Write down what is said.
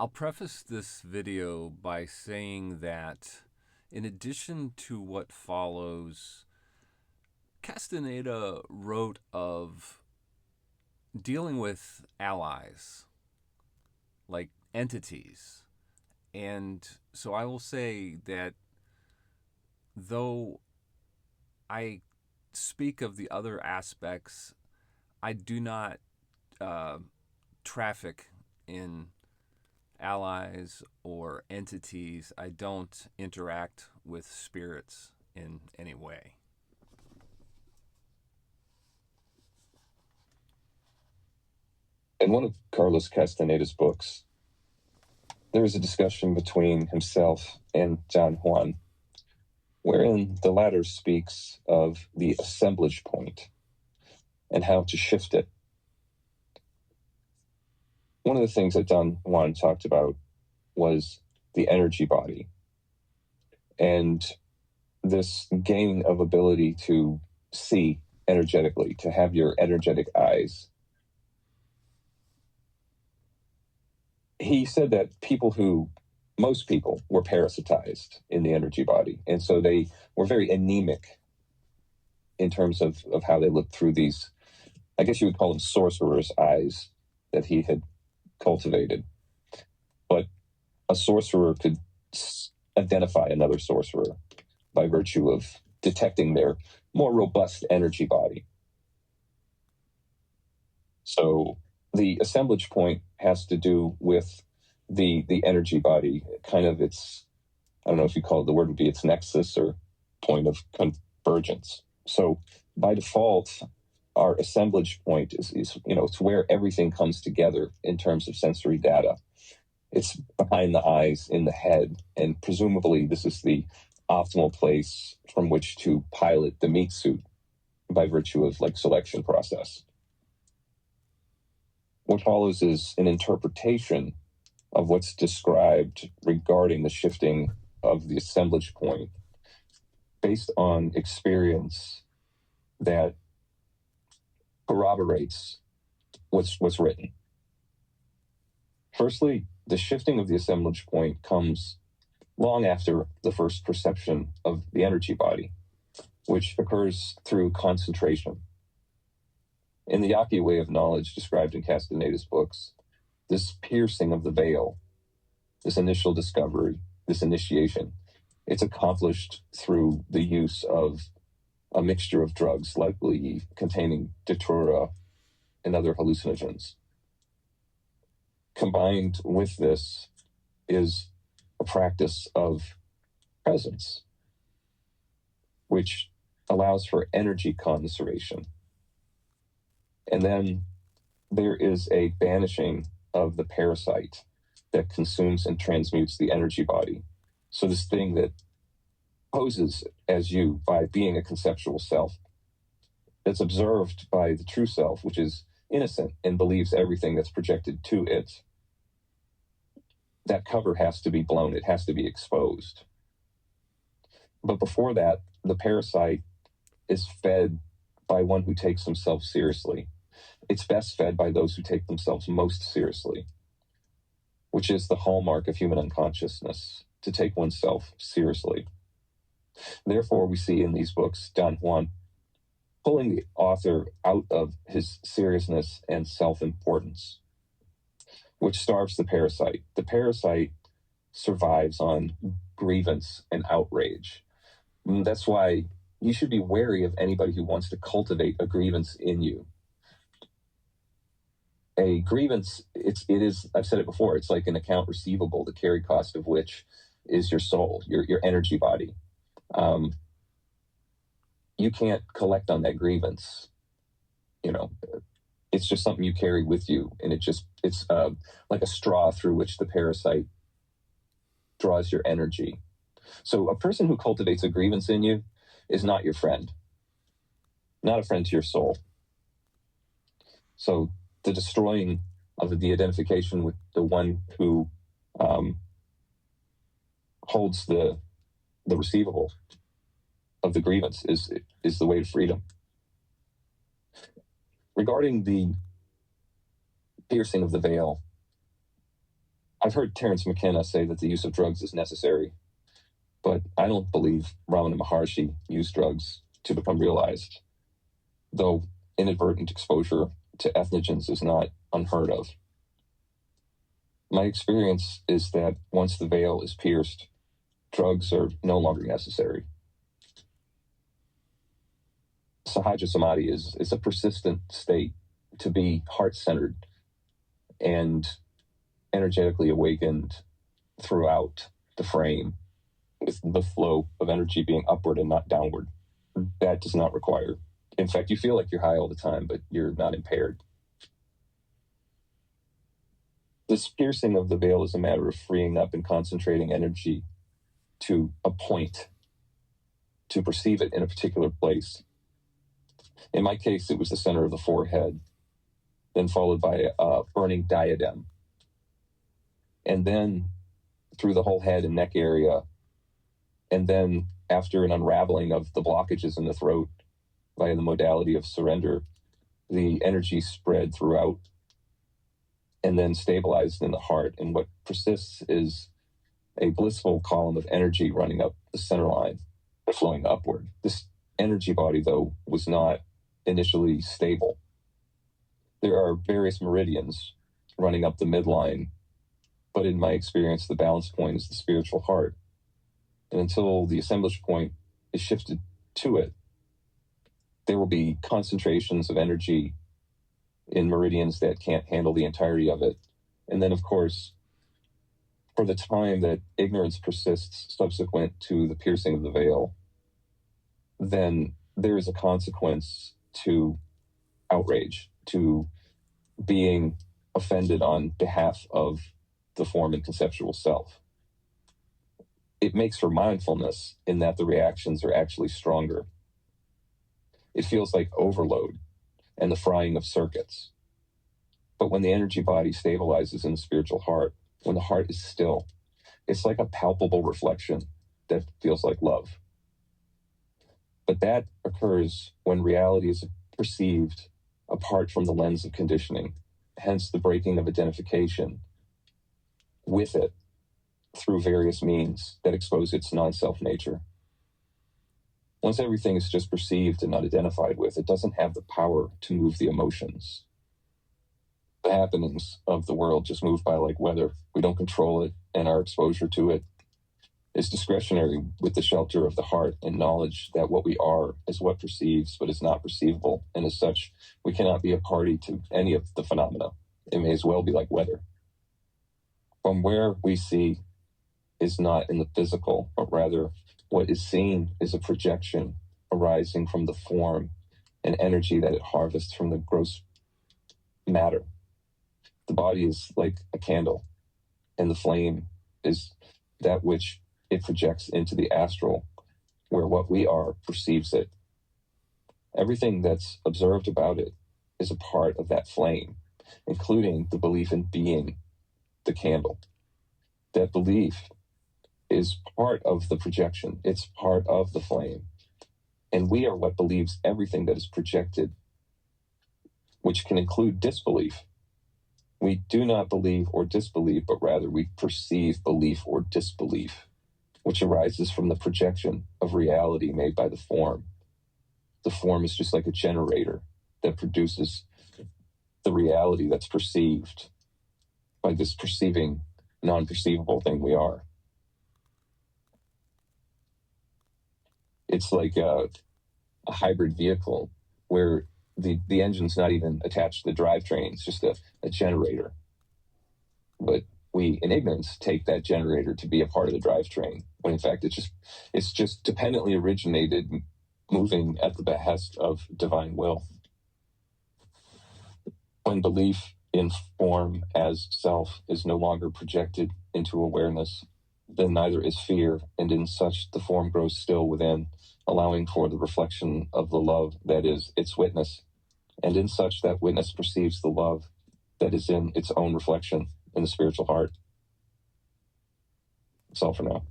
I'll preface this video by saying that in addition to what follows, Castaneda wrote of dealing with allies, like entities. And so I will say that though I speak of the other aspects, I do not uh, traffic in allies or entities. I don't interact with spirits in any way. In one of Carlos Castaneda's books, there is a discussion between himself and Don Juan, wherein the latter speaks of the assemblage point and how to shift it. One of the things that Don Juan talked about was the energy body and this gain of ability to see energetically, to have your energetic eyes. He said that most people were parasitized in the energy body. And so they were very anemic in terms of how they looked through these, I guess you would call them sorcerer's eyes that he had cultivated. But a sorcerer could identify another sorcerer by virtue of detecting their more robust energy body. So the assemblage point has to do with the energy body, kind of its, I don't know if you call it, the word would be its nexus or point of convergence. So by default, our assemblage point is it's where everything comes together in terms of sensory data. It's behind the eyes, in the head, and presumably this is the optimal place from which to pilot the meat suit by virtue of selection process. What follows is an interpretation of what's described regarding the shifting of the assemblage point based on experience that corroborates what's written. Firstly, the shifting of the assemblage point comes long after the first perception of the energy body, which occurs through concentration. In the Yaqui way of knowledge described in Castaneda's books, this piercing of the veil, this initial discovery, this initiation, it's accomplished through the use of a mixture of drugs, likely containing datura and other hallucinogens. Combined with this is a practice of presence, which allows for energy conservation. And then there is a banishing of the parasite that consumes and transmutes the energy body. So this thing that poses as you by being a conceptual self, that's observed by the true self, which is innocent and believes everything that's projected to it, that cover has to be blown. It has to be exposed. But before that, the parasite is fed by one who takes himself seriously. It's best fed by those who take themselves most seriously, which is the hallmark of human unconsciousness, to take oneself seriously. Therefore, we see in these books Don Juan pulling the author out of his seriousness and self-importance, which starves the parasite. The parasite survives on grievance and outrage. That's why you should be wary of anybody who wants to cultivate a grievance in you. A grievance, it is, I've said it before, it's like an account receivable, the carry cost of which is your soul, your energy body. You can't collect on that grievance. It's just something you carry with you, and it's like a straw through which the parasite draws your energy. So a person who cultivates a grievance in you is not your friend, not a friend to your soul. So the destroying of the identification with the one who holds the receivable of the grievance is the way to freedom. Regarding the piercing of the veil, I've heard Terence McKenna say that the use of drugs is necessary, but I don't believe Ramana Maharshi used drugs to become realized, though inadvertent exposure to ethnogens is not unheard of. My experience is that once the veil is pierced, drugs are no longer necessary. Sahaja Samadhi is a persistent state to be heart-centered and energetically awakened throughout the frame, with the flow of energy being upward and not downward. That does not require. In fact, you feel like you're high all the time, but you're not impaired. This piercing of the veil is a matter of freeing up and concentrating energy to a point, to perceive it in a particular place. In my case, it was the center of the forehead, then followed by a burning diadem, and then through the whole head and neck area, and then after an unraveling of the blockages in the throat via the modality of surrender, the energy spread throughout and then stabilized in the heart. And what persists is a blissful column of energy running up the center line and flowing upward. This energy body, though, was not initially stable. There are various meridians running up the midline, but in my experience, the balance point is the spiritual heart. And until the assemblage point is shifted to it, there will be concentrations of energy in meridians that can't handle the entirety of it. And then, of course, for the time that ignorance persists subsequent to the piercing of the veil, then there is a consequence to outrage, to being offended on behalf of the form and conceptual self. It makes for mindfulness in that the reactions are actually stronger. It feels like overload and the frying of circuits. But when the energy body stabilizes in the spiritual heart, when the heart is still, it's like a palpable reflection that feels like love. But that occurs when reality is perceived apart from the lens of conditioning, hence the breaking of identification with it through various means that expose its non-self nature. Once everything is just perceived and not identified with, it doesn't have the power to move the emotions. The happenings of the world just move by like weather. We don't control it, and our exposure to it is discretionary with the shelter of the heart and knowledge that what we are is what perceives but is not perceivable, and as such, we cannot be a party to any of the phenomena. It may as well be like weather. From where we see is not in the physical, but rather what is seen is a projection arising from the form and energy that it harvests from the gross matter. The body is like a candle, and the flame is that which it projects into the astral, where what we are perceives it. Everything that's observed about it is a part of that flame, including the belief in being the candle. That belief is part of the projection. It's part of the flame. And we are what believes everything that is projected, which can include disbelief. We do not believe or disbelieve, but rather we perceive belief or disbelief, which arises from the projection of reality made by the form. The form is just like a generator that produces the reality that's perceived by this perceiving, non-perceivable thing we are. It's like a hybrid vehicle where the engine's not even attached to the drivetrain. It's just a generator. But we, in ignorance, take that generator to be a part of the drivetrain, when in fact it's just dependently originated, moving at the behest of divine will. When belief in form as self is no longer projected into awareness, then neither is fear, and in such the form grows still within, allowing for the reflection of the love that is its witness, and in such that witness perceives the love that is in its own reflection in the spiritual heart. That's all for now.